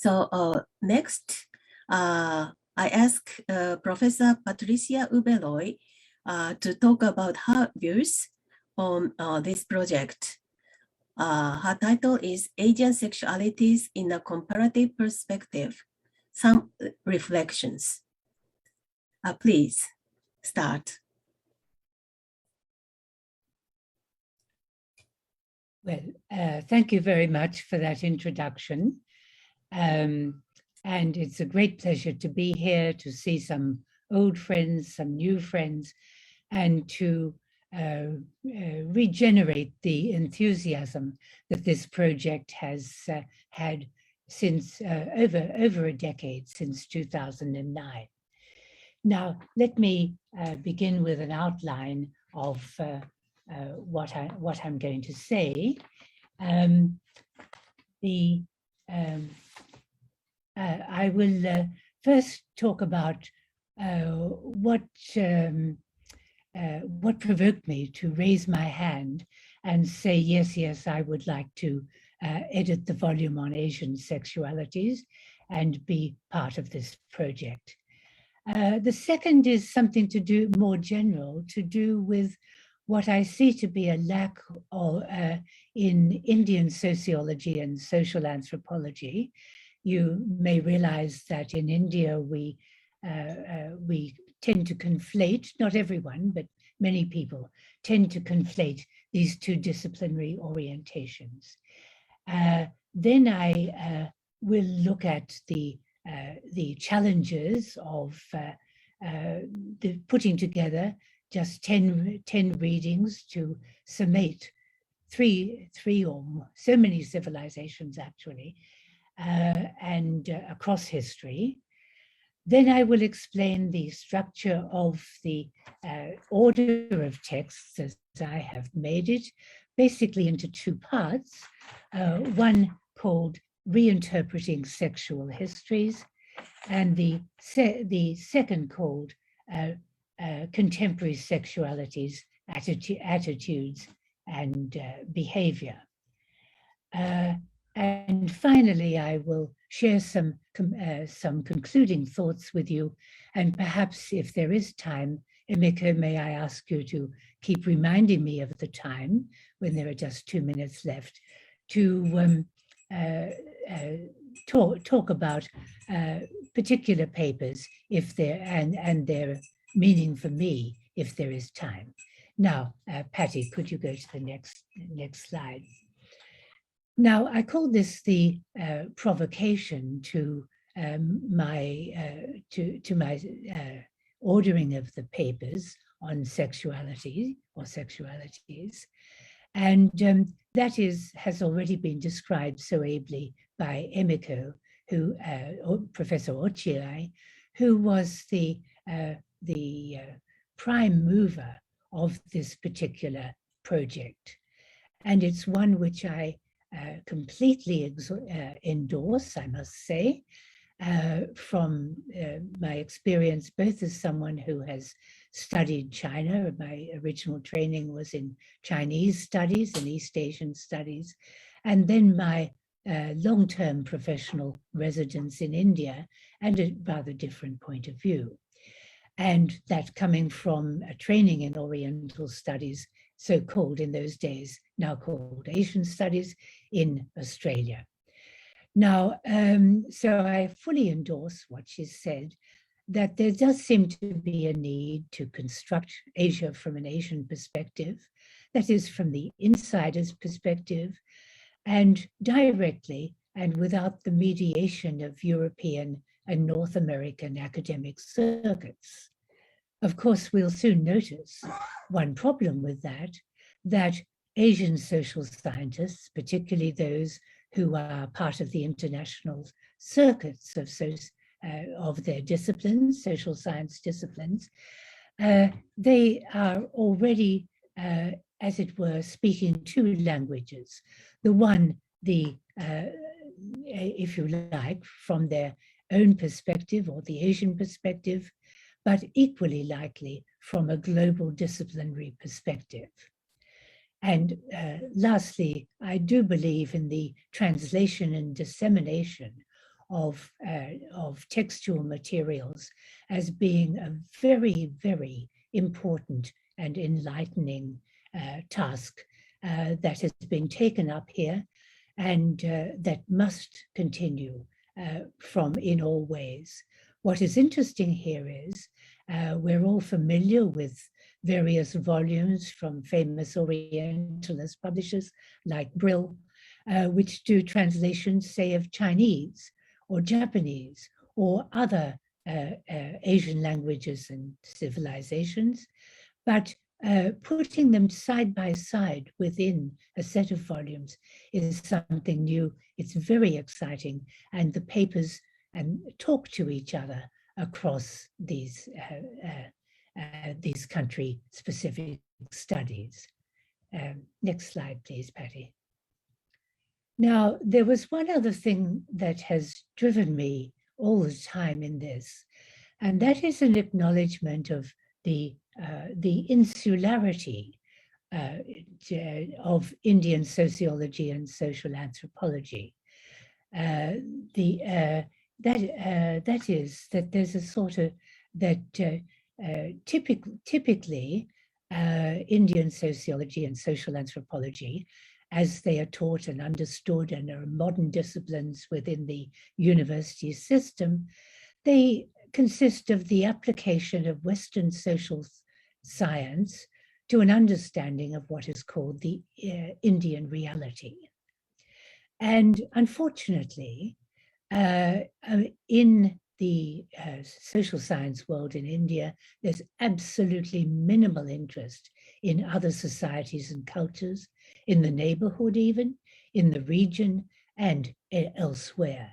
So next, I ask Professor Patricia Uberoi to talk about her views on this project. Her title is Asian Sexualities in a Comparative Perspective, Some Reflections. Please start. Well, thank you very much for that introduction. And it's a great pleasure to be here, to see some old friends, some new friends, and to regenerate the enthusiasm that this project has had since over a decade, since 2009. Now, let me begin with an outline of what I'm going to say. I will first talk about what provoked me to raise my hand and say, yes, I would like to edit the volume on Asian sexualities and be part of this project. The second is something to do more general, to do with what I see to be a lack of, in Indian sociology and social anthropology. You may realize that in India, we tend to conflate, not everyone, but many people tend to conflate these two disciplinary orientations. Then I will look at the challenges of the putting together just 10 readings to summate three or more, so many civilizations actually, and across history. Then I will explain the structure of the order of texts as I have made it, basically into two parts, one called Reinterpreting Sexual Histories, and the second called Contemporary Sexualities, Attitudes and Behavior. And finally, I will share some concluding thoughts with you. And perhaps if there is time, Emiko, may I ask you to keep reminding me of the time when there are just 2 minutes left to talk about particular papers if there and their meaning for me if there is time. Now, Patty, could you go to the next slide? Now, I call this the provocation to my ordering of the papers on sexuality or sexualities, and that has already been described so ably by Emiko, who Professor Ochiai, who was the prime mover of this particular project, and it's one which I completely endorse, I must say, from my experience, both as someone who has studied China. My original training was in Chinese studies and East Asian studies, and then my long-term professional residence in India, and a rather different point of view. And that coming from a training in Oriental studies, so-called in those days, now called Asian Studies in Australia. Now, so I fully endorse what she said, that there does seem to be a need to construct Asia from an Asian perspective, that is from the insider's perspective, and directly and without the mediation of European and North American academic circuits. Of course, we'll soon notice one problem with that Asian social scientists, particularly those who are part of the international circuits of their disciplines, social science disciplines, they are already, as it were, speaking two languages. The one, if you like, from their own perspective or the Asian perspective, but equally likely from a global disciplinary perspective. And lastly, I do believe in the translation and dissemination of textual materials as being a very, very important and enlightening task that has been taken up here and that must continue from in all ways. What is interesting here is we're all familiar with various volumes from famous Orientalist publishers like Brill, which do translations, say, of Chinese or Japanese or other Asian languages and civilizations, but putting them side by side within a set of volumes is something new. It's very exciting, and the papers talk to each other across these country-specific studies. Next slide, please, Patty. Now, there was one other thing that has driven me all the time in this, and that is an acknowledgement of the insularity of Indian sociology and social anthropology. That is that there's a sort of typically Indian sociology and social anthropology, as they are taught and understood and are modern disciplines within the university system, they consist of the application of Western social science to an understanding of what is called the Indian reality. And unfortunately, in the social science world in India, there's absolutely minimal interest in other societies and cultures, in the neighborhood even, in the region, and elsewhere.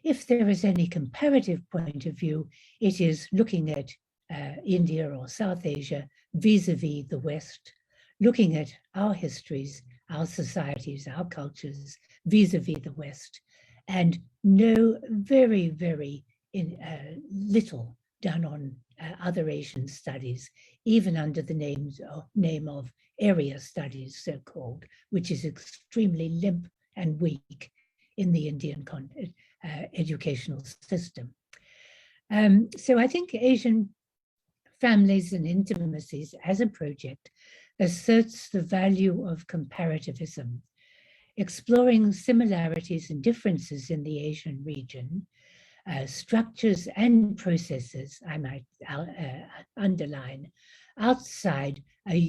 If there is any comparative point of view, it is looking at India or South Asia vis-a-vis the West, looking at our histories, our societies, our cultures vis-a-vis the West, and no very, very little done on other Asian studies, even under the name of area studies, so-called, which is extremely limp and weak in the Indian educational system. So I think Asian Families and Intimacies as a project asserts the value of comparativism, exploring similarities and differences in the Asian region, structures and processes, I might underline, outside a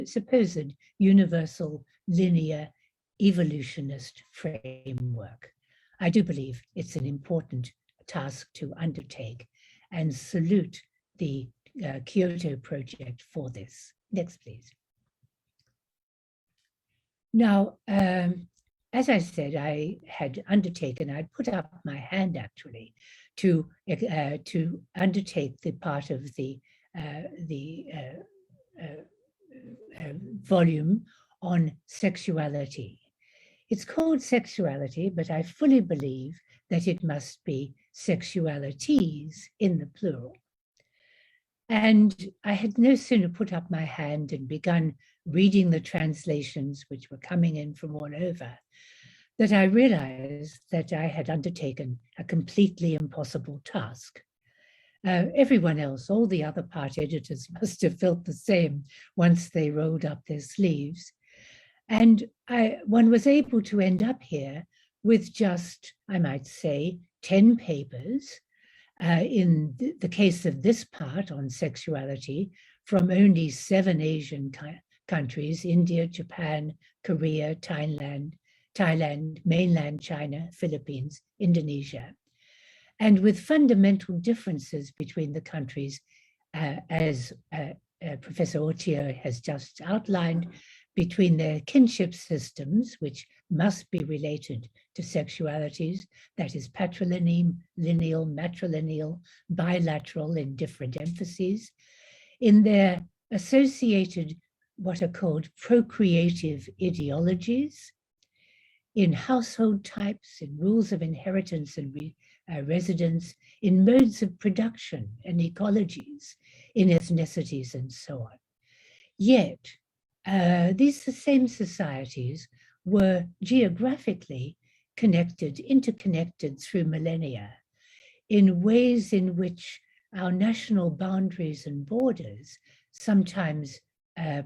supposed universal linear evolutionist framework. I do believe it's an important task to undertake and salute the Kyoto Project for this. Next, please. Now, as I said, I had undertaken, I'd put up my hand actually to undertake the part of the volume on sexuality. It's called sexuality, but I fully believe that it must be sexualities in the plural. And I had no sooner put up my hand and begun reading the translations which were coming in from all over, that I realized that I had undertaken a completely impossible task. Everyone else, all the other part editors must have felt the same once they rolled up their sleeves. And one was able to end up here with just, I might say, 10 papers, in the case of this part on sexuality, from only 7 Asian countries: India, Japan, Korea, Thailand, mainland China, Philippines, Indonesia. And with fundamental differences between the countries, as Professor Otio has just outlined, between their kinship systems, which must be related to sexualities, that is patrilineal, lineal, matrilineal, bilateral in different emphases, in their associated what are called procreative ideologies, in household types, in rules of inheritance and residence, in modes of production and ecologies, in ethnicities and so on. Yet, these same societies were geographically interconnected through millennia in ways in which our national boundaries and borders sometimes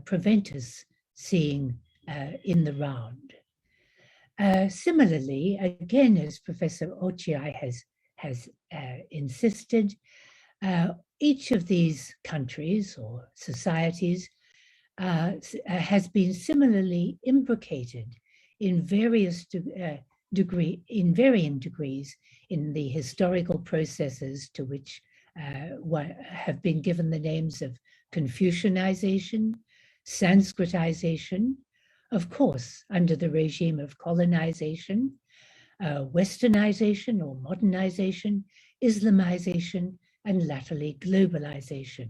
prevent us seeing in the round. Similarly, again, as Professor Ochiai has insisted, each of these countries or societies has been similarly imbricated in varying degrees in the historical processes to which have been given the names of Confucianization, Sanskritization, of course, under the regime of colonization, Westernization or modernization, Islamization, and latterly globalization.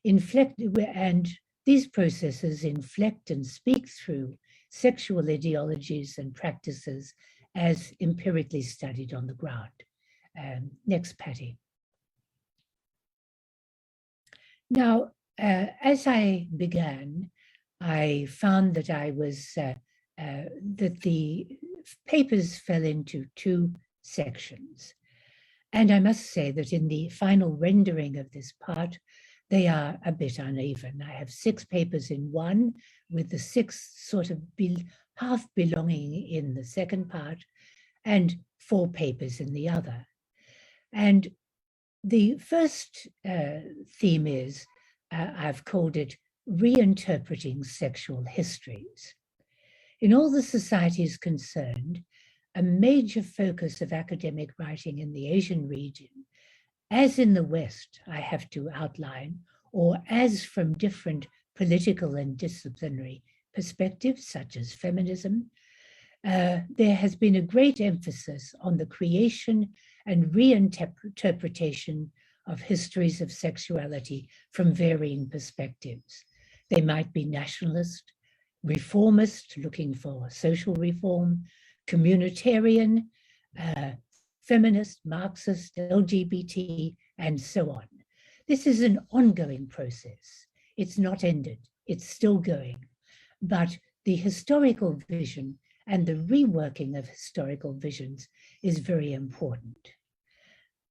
And these processes inflect and speak through sexual ideologies and practices as empirically studied on the ground. Next, Patty. Now, as I began, I found that that the papers fell into two sections. And I must say that in the final rendering of this part, they are a bit uneven. I have 6 papers in one, with the 6 sort of half belonging in the second part, and 4 papers in the other. And the first theme is, I've called it Reinterpreting Sexual Histories. In all the societies concerned, a major focus of academic writing in the Asian region, as in the West, I have to outline, or as from different political and disciplinary perspectives, such as feminism, there has been a great emphasis on the creation and reinterpretation of histories of sexuality from varying perspectives. They might be nationalist, reformist, looking for social reform, communitarian, feminist, Marxist, LGBT, and so on. This is an ongoing process. It's not ended, it's still going. But the historical vision and the reworking of historical visions is very important.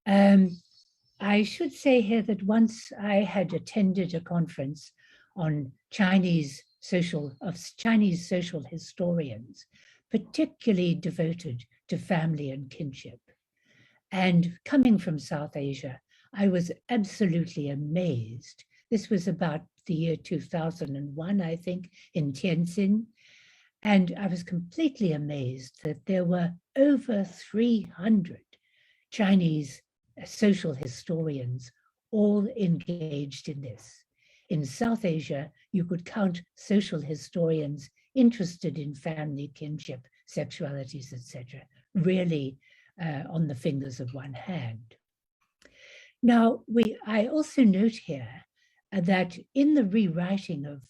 I should say here that once I had attended a conference on Chinese social historians, particularly devoted to family and kinship. And coming from South Asia, I was absolutely amazed. This was about the year 2001, I think, in Tianjin. And I was completely amazed that there were over 300 Chinese social historians all engaged in this. In South Asia, you could count social historians interested in family, kinship, sexualities, etc., really on the fingers of one hand. Now, I also note here that in the rewriting of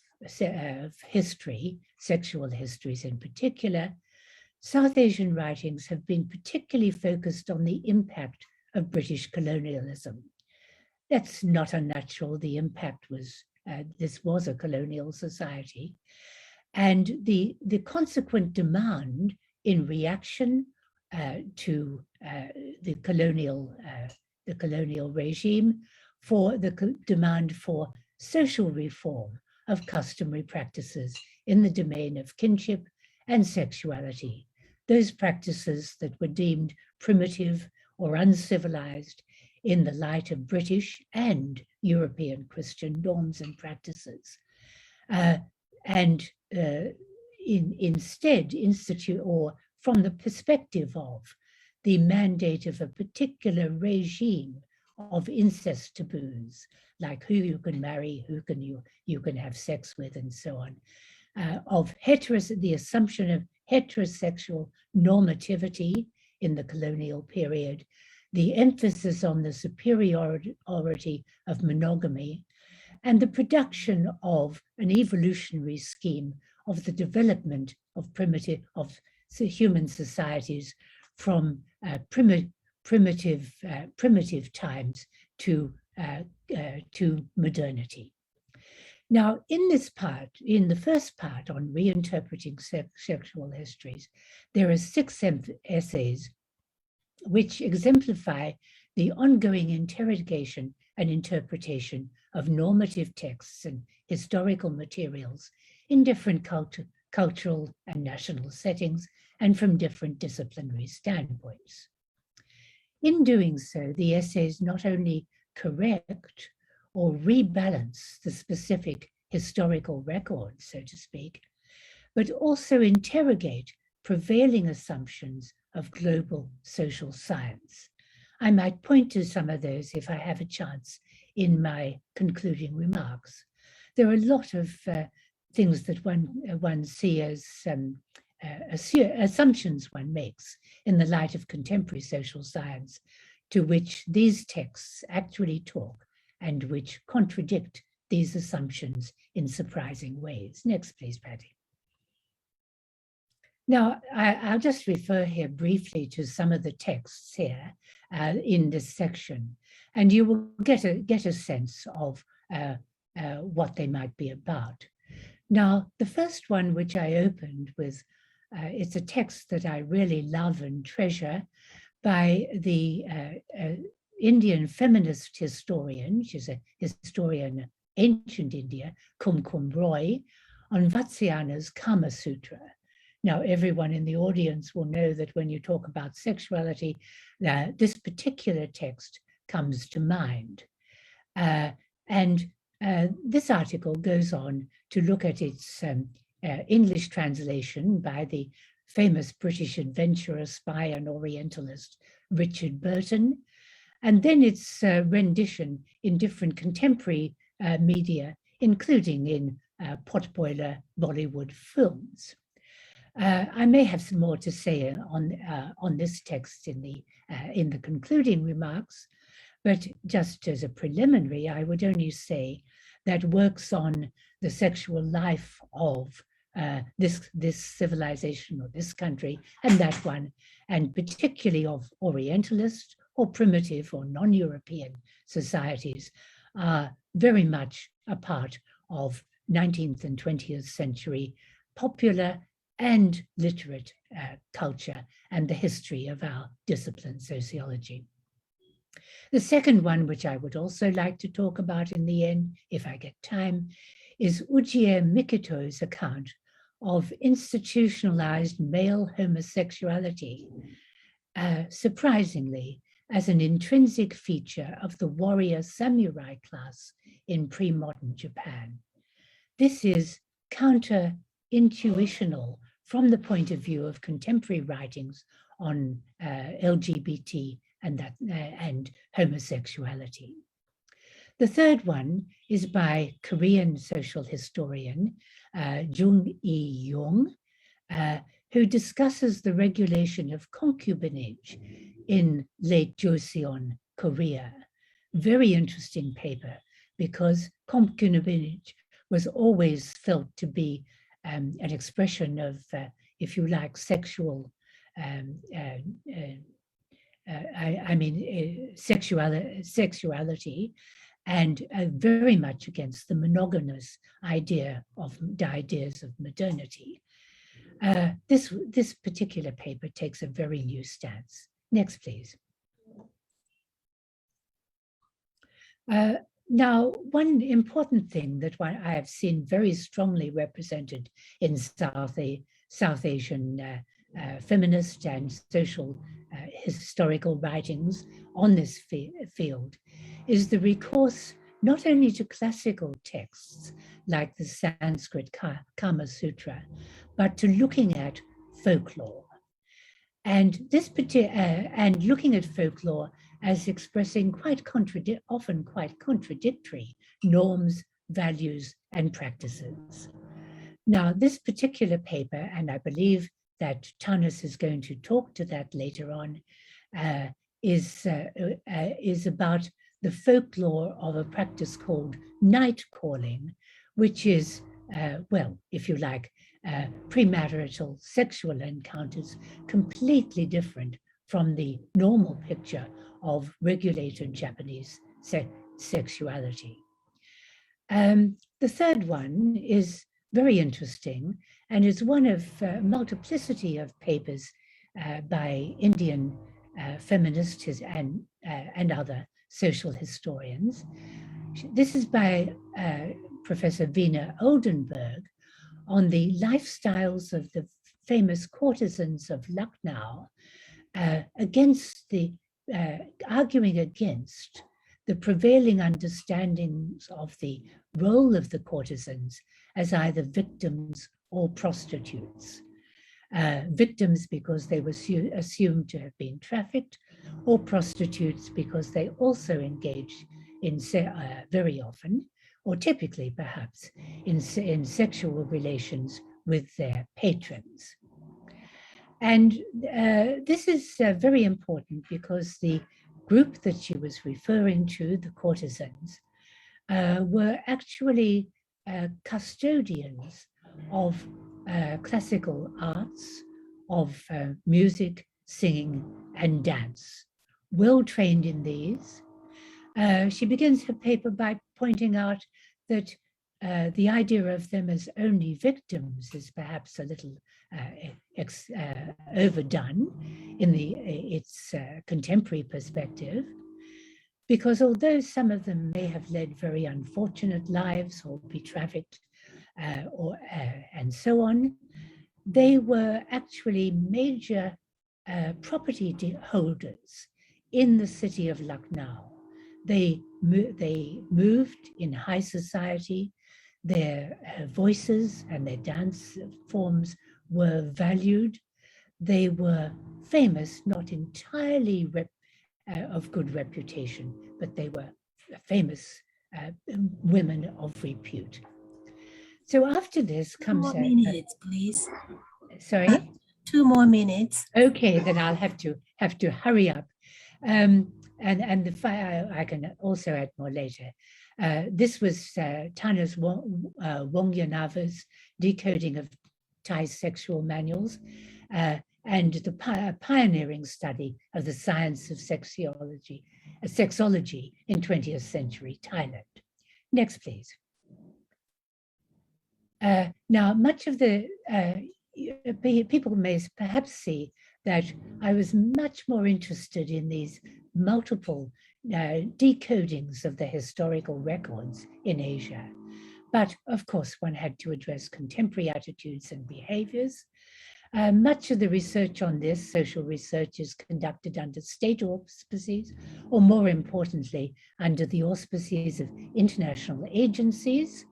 history, sexual histories in particular, South Asian writings have been particularly focused on the impact of British colonialism. That's not unnatural. The impact was, this was a colonial society. And the consequent demand in reaction to the colonial regime for the demand for social reform of customary practices in the domain of kinship and sexuality, those practices that were deemed primitive or uncivilized in the light of British and European Christian norms and practices, instead institute, or from the perspective of the mandate of a particular regime of incest taboos, like who you can marry, who you can have sex with, and so on, of the assumption of heterosexual normativity in the colonial period, the emphasis on the superiority of monogamy, and the production of an evolutionary scheme of the development of human societies from primitive times to modernity. Now, in this part, in the first part on reinterpreting sexual histories, there are 6 essays which exemplify the ongoing interrogation and interpretation of normative texts and historical materials in different cultural and national settings and from different disciplinary standpoints. In doing so, the essays not only correct or rebalance the specific historical record, so to speak, but also interrogate prevailing assumptions of global social science. I might point to some of those if I have a chance in my concluding remarks. There are a lot of things that one sees as assumptions one makes in the light of contemporary social science, to which these texts actually talk and which contradict these assumptions in surprising ways. Next, please, Patty. Now, I'll just refer here briefly to some of the texts here in this section, and you will get a sense of what they might be about. Now, the first one, which I opened with, it's a text that I really love and treasure by the Indian feminist historian, she's a historian of ancient India, Uberoi, on Vatsyayana's Kama Sutra. Now, everyone in the audience will know that when you talk about sexuality, this particular text comes to mind. This article goes on to look at its English translation by the famous British adventurer, spy, and Orientalist Richard Burton, and then its rendition in different contemporary media, including in potboiler Bollywood films. I may have some more to say on this text in the concluding remarks, but just as a preliminary, I would only say that works on the sexual life of this civilization or this country and that one, and particularly of Orientalist or primitive or non-European societies, are very much a part of 19th and 20th century popular and literate culture and the history of our discipline, sociology. The second one, which I would also like to talk about in the end, if I get time, is Ujie Mikito's account of institutionalized male homosexuality, surprisingly, as an intrinsic feature of the warrior samurai class in pre-modern Japan. This is counter-intuitional from the point of view of contemporary writings on LGBT and homosexuality. The third one is by Korean social historian Jung-E Young, who discusses the regulation of concubinage in late Joseon, Korea. Very interesting paper, because concubinage was always felt to be an expression of, if you like, sexual, sexuality, and very much against the monogamous ideas of modernity. This particular paper takes a very new stance. Next, please. Now, one important thing that I have seen very strongly represented in South Asian feminist and social historical writings on this field is the recourse not only to classical texts like the Sanskrit Kama Sutra, but to looking at folklore. And and looking at folklore as expressing often quite contradictory norms, values, and practices. Now, this particular paper, and I believe that Tanis is going to talk to that later on, is about the folklore of a practice called night calling, which is, well, if you like, premarital sexual encounters, completely different from the normal picture of regulated Japanese sexuality. The third one is very interesting and is one of a multiplicity of papers by Indian feminists and other social historians. This is by Professor Veena Oldenburg on the lifestyles of the famous courtesans of Lucknow, arguing against the prevailing understandings of the role of the courtesans as either victims or prostitutes. Victims because they were assumed to have been trafficked, or prostitutes because they also engaged in very often, or typically perhaps, in sexual relations with their patrons. And this is very important because the group that she was referring to, the courtesans, were actually custodians of classical arts, of music, singing, and dance, well trained in these. She begins her paper by pointing out that the idea of them as only victims is perhaps a little overdone in its contemporary perspective, because although some of them may have led very unfortunate lives or be trafficked and so on, they were actually major property holders in the city of Lucknow. They moved in high society. Their voices and their dance forms were valued. They were famous, not entirely of good reputation, but they were famous women of repute. So after this comes 2 more minutes, please. Sorry? 2 more minutes. Okay, then I'll have to hurry up. And I can also add more later. This was Tanis Wongyanava's decoding of Thai sexual manuals and the pioneering study of the science of sexology in 20th century Thailand. Next, please. Now, much of the people may perhaps see that I was much more interested in these multiple decodings of the historical records in Asia. But of course, one had to address contemporary attitudes and behaviors. Much of the research on this, social research, is conducted under state auspices, or more importantly, under the auspices of international agencies,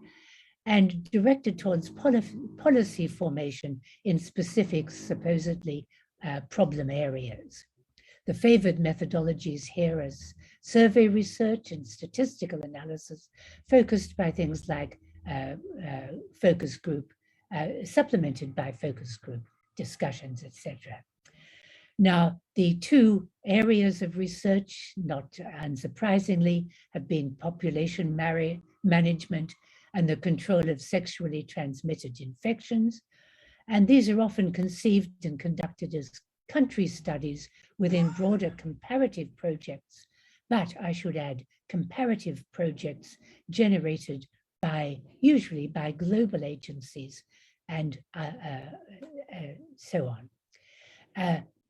and directed towards policy formation in specific, supposedly problem areas. The favored methodologies here are survey research and statistical analysis, focused by things like focus group, supplemented by focus group discussions, etc. Now, the two areas of research, not unsurprisingly, have been population management and the control of sexually transmitted infections. And these are often conceived and conducted as country studies within broader comparative projects, but I should add, comparative projects generated usually by global agencies and so on.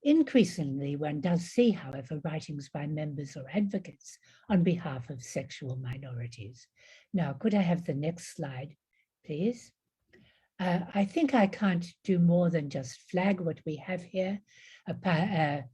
Increasingly, one does see, however, writings by members or advocates on behalf of sexual minorities. Now, could I have the next slide, please? I think I can't do more than just flag what we have here. The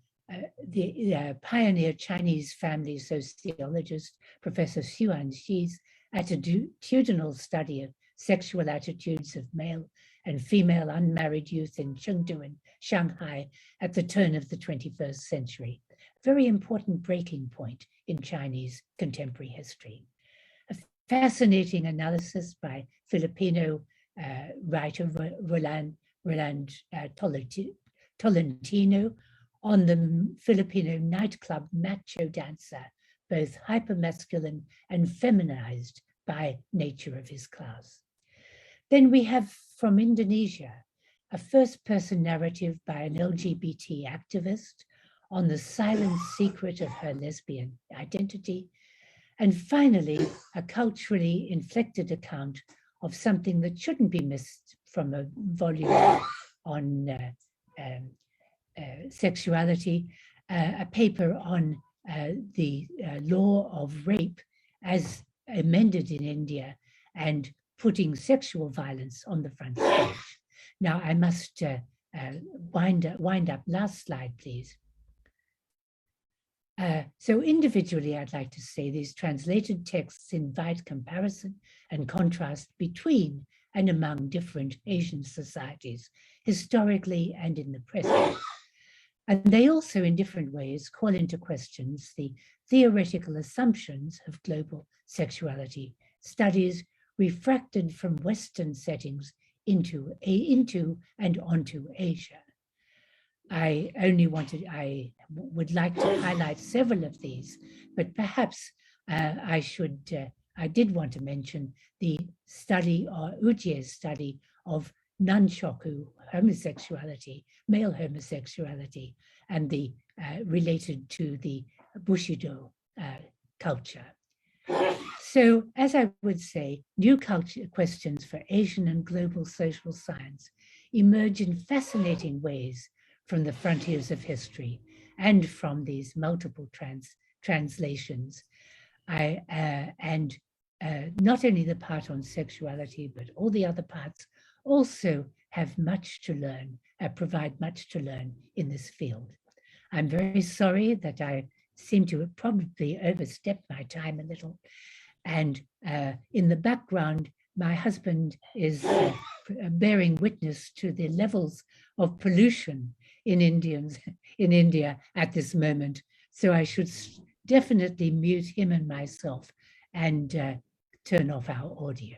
pioneer Chinese family sociologist, Professor Xuan Xi's attitudinal study of sexual attitudes of male and female unmarried youth in Chengdu and Shanghai at the turn of the 21st century. Very important breaking point in Chinese contemporary history. A fascinating analysis by Filipino writer Roland Tolentino on the Filipino nightclub macho dancer, both hypermasculine and feminized by nature of his class. Then we have from Indonesia, a first-person narrative by an LGBT activist on the silent secret of her lesbian identity, And finally, a culturally inflected account of something that shouldn't be missed from a volume on sexuality, a paper on the law of rape as amended in India and putting sexual violence on the front stage. Now I must wind up. Last slide, please. So individually, I'd like to say these translated texts invite comparison and contrast between and among different Asian societies, historically and in the present. And they also, in different ways, call into questions the theoretical assumptions of global sexuality studies refracted from Western settings into and onto Asia. I would like to highlight several of these, but perhaps I did want to mention the study, or Ujie's study, of Nanshoku homosexuality, male homosexuality, and the related to the Bushido culture. So, as I would say, new culture questions for Asian and global social science emerge in fascinating ways from the frontiers of history and from these multiple translations. Not only the part on sexuality, but all the other parts also have much to learn, provide much to learn in this field. I'm very sorry that I seem to have probably overstepped my time a little. And in the background, my husband is bearing witness to the levels of pollution in India at this moment. So I should definitely mute him and myself and turn off our audio.